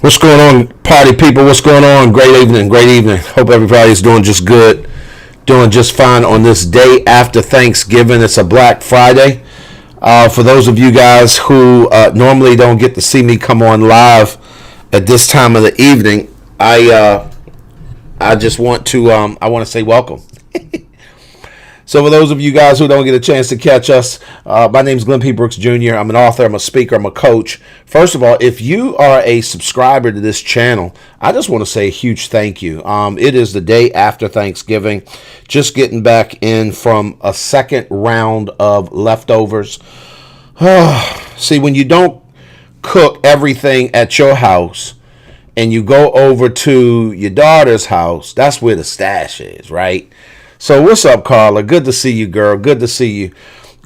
What's going on, party people? What's going on? Great evening, great evening. Hope everybody's doing just good, doing just fine on this day after Thanksgiving. It's a Black Friday. For those of you guys who normally don't get to see me come on live at this time of the evening, I just want to I want to say welcome. So for those of you guys who don't get a chance to catch us, my name is Glenn P. Brooks Jr. I'm an author, I'm a speaker, I'm a coach. First of all, if you are a subscriber to this channel, I just want to say a huge thank you. It is the day after Thanksgiving, just getting back in from a second round of leftovers. See, when you don't cook everything at your house and you go over to your daughter's house, that's where the stash is, right? So what's up, Carla? Good to see you, girl. Good to see you.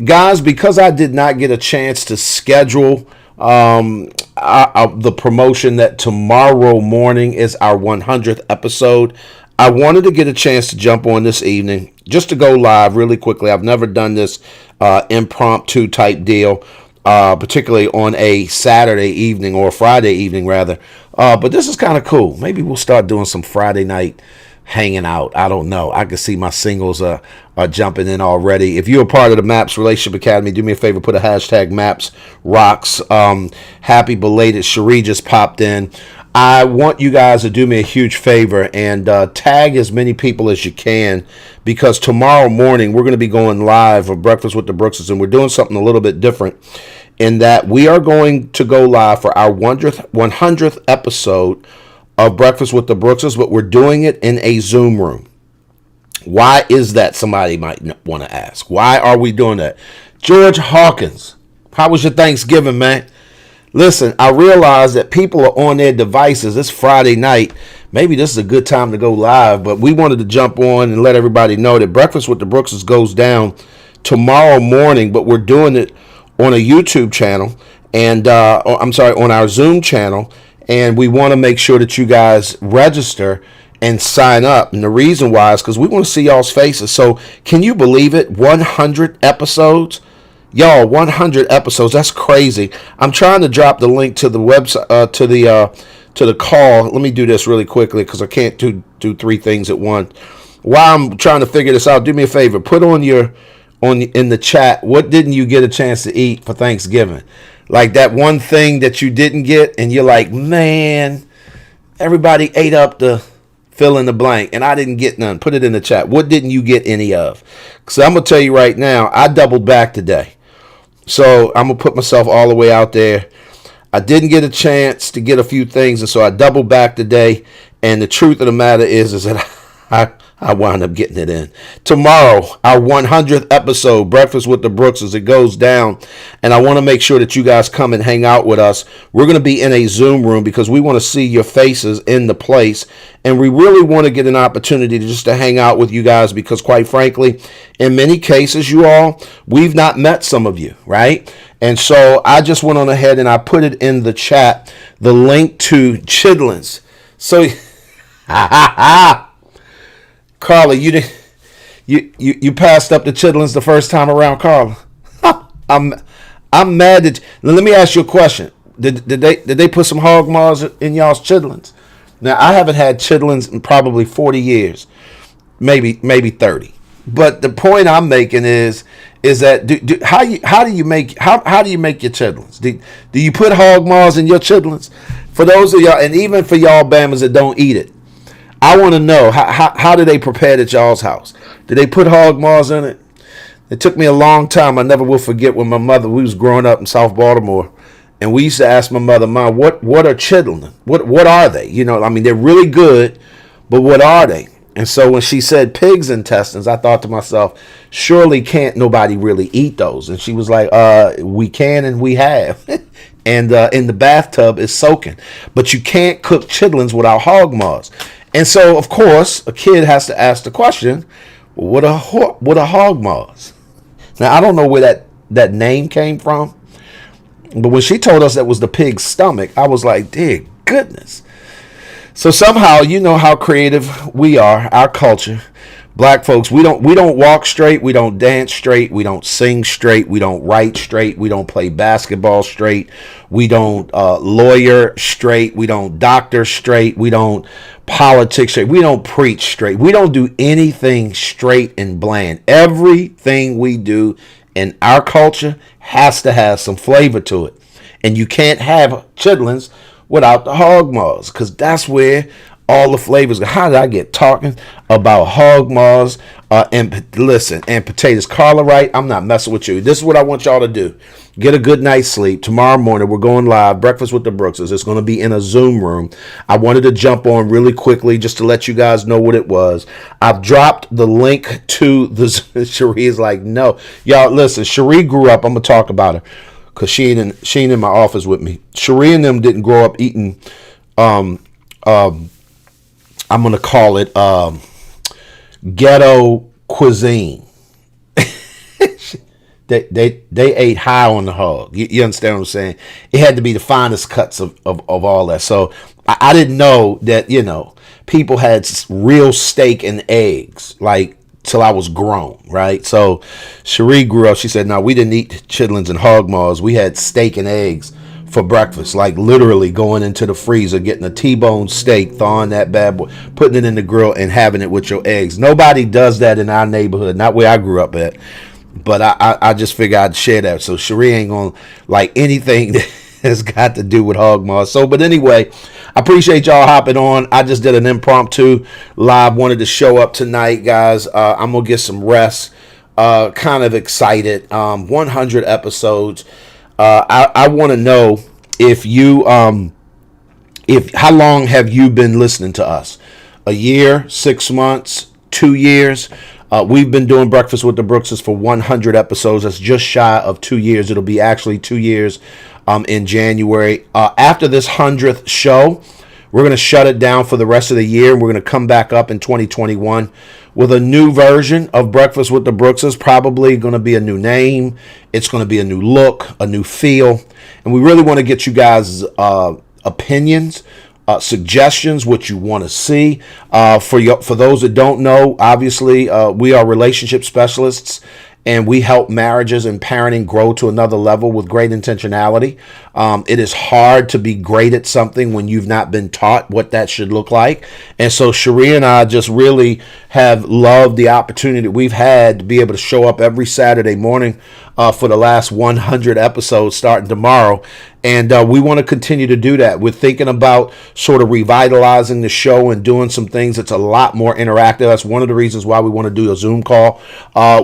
Guys, because I did not get a chance to schedule the promotion that tomorrow morning is our 100th episode, I wanted to get a chance to jump on this evening just to go live really quickly. I've never done this impromptu type deal, particularly on a Saturday evening or Friday evening, rather. But this is kind of cool. Maybe we'll start doing some Friday night hanging out. I don't know. I can see my singles are jumping in already. If you're a part of the MAPS Relationship Academy, do me a favor, put a hashtag MAPS rocks. Happy belated. Sheri just popped in. I want you guys to do me a huge favor and tag as many people as you can, because tomorrow morning we're going to be going live for Breakfast with the Brookses, and we're doing something a little bit different in that we are going to go live for our 100th episode of Breakfast with the Brookses, but we're doing it in a Zoom room. Why is that? Somebody might want to ask. Why are we doing that? George Hawkins, how was your Thanksgiving, man? Listen, I realize that people are on their devices. It's Friday night. Maybe this is a good time to go live, but we wanted to jump on and let everybody know that Breakfast with the Brookses goes down tomorrow morning, but we're doing it on a YouTube channel and on our Zoom channel. And we want to make sure that you guys register and sign up. And the reason why is because we want to see y'all's faces. So can you believe it? 100 episodes? Y'all, 100 episodes. That's crazy. I'm trying to drop the link to the website, to the call. Let me do this really quickly because I can't do three things at once. While I'm trying to figure this out, do me a favor. Put in the chat, what didn't you get a chance to eat for Thanksgiving? Like that one thing that you didn't get and you're like, man, everybody ate up the fill in the blank and I didn't get none. Put it in the chat. What didn't you get any of? So I'm going to tell you right now, I doubled back today. So I'm going to put myself all the way out there. I didn't get a chance to get a few things, and so I doubled back today. And the truth of the matter is that I wound up getting it in. Tomorrow, our 100th episode, Breakfast with the Brookses, it goes down. And I want to make sure that you guys come and hang out with us. We're going to be in a Zoom room because we want to see your faces in the place. And we really want to get an opportunity to hang out with you guys because, quite frankly, in many cases, you all, we've not met some of you, right? And so I just went on ahead and I put it in the chat, the link to Chitlins. So, Carla, you passed up the chitlins the first time around, Carla. I'm mad at you. Now, let me ask you a question. Did they put some hog maws in y'all's chitlins? Now, I haven't had chitlins in probably 40 years, maybe 30. But the point I'm making is that how do you make your chitlins? Do you put hog maws in your chitlins? For those of y'all, and even for y'all Bammers that don't eat it, I want to know, how do they prepare it at y'all's house? Did they put hog maws in it? It took me a long time. I never will forget when my mother, we was growing up in South Baltimore, and we used to ask my mother, Mom, what are chitlins? What are they? You know, I mean, they're really good, but what are they? And so when she said pig's intestines, I thought to myself, surely can't nobody really eat those? And she was like, we can and we have. And in the bathtub is soaking. But you can't cook chitlins without hog maws. And so, of course, a kid has to ask the question, what are hog maws? Now, I don't know where that name came from, but when she told us that was the pig's stomach, I was like, dear goodness. So somehow, you know how creative we are, our culture. Black folks, we don't walk straight, we don't dance straight, we don't sing straight, we don't write straight, we don't play basketball straight, we don't lawyer straight, we don't doctor straight, we don't politics straight, we don't preach straight, we don't do anything straight and bland. Everything we do in our culture has to have some flavor to it, and you can't have chitlins without the hog maws, because that's where all the flavors. How did I get talking about hog maws and potatoes? Carla, right? I'm not messing with you. This is what I want y'all to do. Get a good night's sleep. Tomorrow morning, we're going live. Breakfast with the Brookses. It's going to be in a Zoom room. I wanted to jump on really quickly just to let you guys know what it was. I've dropped the link to the... Sheri is like, no. Y'all, listen, Sheri grew up. I'm going to talk about her because she ain't in my office with me. Sheri and them didn't grow up eating... I'm going to call it ghetto cuisine. they ate high on the hog. You understand what I'm saying? It had to be the finest cuts of all that. So I didn't know that, people had real steak and eggs, like, till I was grown, right? So Sheri grew up. She said, no, we didn't eat chitlins and hog maws. We had steak and eggs for breakfast, like literally going into the freezer, getting a T-bone steak, thawing that bad boy, putting it in the grill and having it with your eggs. Nobody does that in our neighborhood, not where I grew up at, but I just figured I'd share that. So Sheri ain't gonna like anything that has got to do with hog maws. So, but anyway, I appreciate y'all hopping on. I just did an impromptu live, wanted to show up tonight, guys. I'm gonna get some rest, kind of excited. 100 episodes. I want to know if you, how long have you been listening to us? A year, 6 months, 2 years? We've been doing Breakfast with the Brookses for 100 episodes. That's just shy of 2 years. It'll be actually 2 years in January. After this 100th show, we're going to shut it down for the rest of the year. And we're going to come back up in 2021 with a new version of Breakfast with the Brookses. Probably going to be a new name. It's going to be a new look, a new feel. And we really want to get you guys' opinions, suggestions, what you want to see. For those that don't know, obviously, we are relationship specialists, and we help marriages and parenting grow to another level with great intentionality. It is hard to be great at something when you've not been taught what that should look like. And so Sheri and I just really have loved the opportunity that we've had to be able to show up every Saturday morning for the last 100 episodes starting tomorrow. And we want to continue to do that. We're thinking about sort of revitalizing the show and doing some things that's a lot more interactive. That's one of the reasons why we want to do a Zoom call.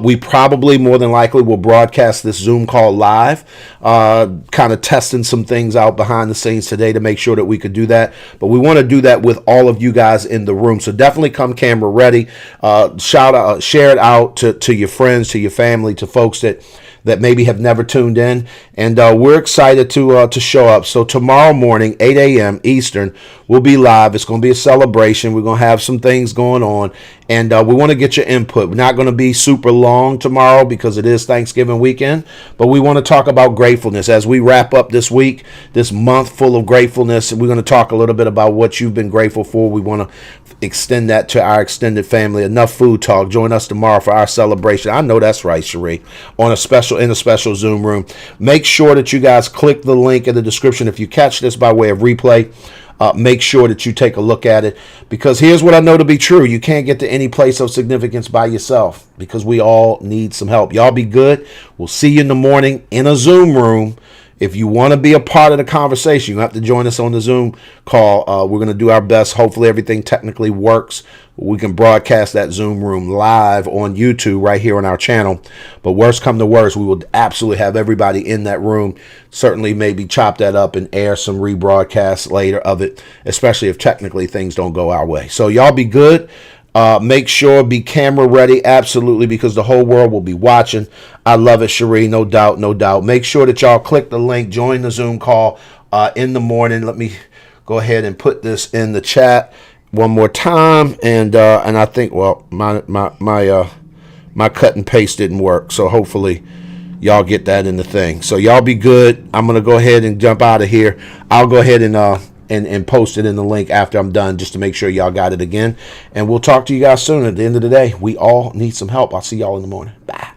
We probably more than likely will broadcast this Zoom call live, kind of testing some things out behind the scenes today to make sure that we could do that. But we want to do that with all of you guys in the room. So definitely come camera ready. Share it out to your friends, to your family, to folks that maybe have never tuned in. And we're excited to show up. So tomorrow morning, 8 a.m. Eastern, we'll be live. It's going to be a celebration. We're going to have some things going on. And we want to get your input. We're not going to be super long tomorrow because it is Thanksgiving weekend. But we want to talk about gratefulness. As we wrap up this week, this month full of gratefulness, we're going to talk a little bit about what you've been grateful for. We want to extend that to our extended family. Enough food talk. Join us tomorrow for our celebration. I know that's right, Sheri. In a special Zoom room. Make sure that you guys click the link in the description. If you catch this by way of replay, make sure that you take a look at it, because here's what I know to be true. You can't get to any place of significance by yourself, because we all need some help. Y'all be good. We'll see you in the morning in a Zoom room. If you want to be a part of the conversation, you have to join us on the Zoom call. We're going to do our best. Hopefully everything technically works. We can broadcast that Zoom room live on YouTube right here on our channel. But worst come to worst, we will absolutely have everybody in that room. Certainly maybe chop that up and air some rebroadcasts later of it, especially if technically things don't go our way. So y'all be good. Make sure, be camera ready, absolutely, because the whole world will be watching. I love it, Sheri, no doubt, no doubt. Make sure that y'all click the link, join the Zoom call in the morning. Let me go ahead and put this in the chat one more time, and I think, well, my cut and paste didn't work, so hopefully y'all get that in the thing. So y'all be good. I'm gonna go ahead and jump out of here. I'll go ahead and and post it in the link after I'm done, just to make sure y'all got it again. And we'll talk to you guys soon. At the end of the day, we all need some help. I'll see y'all in the morning. Bye.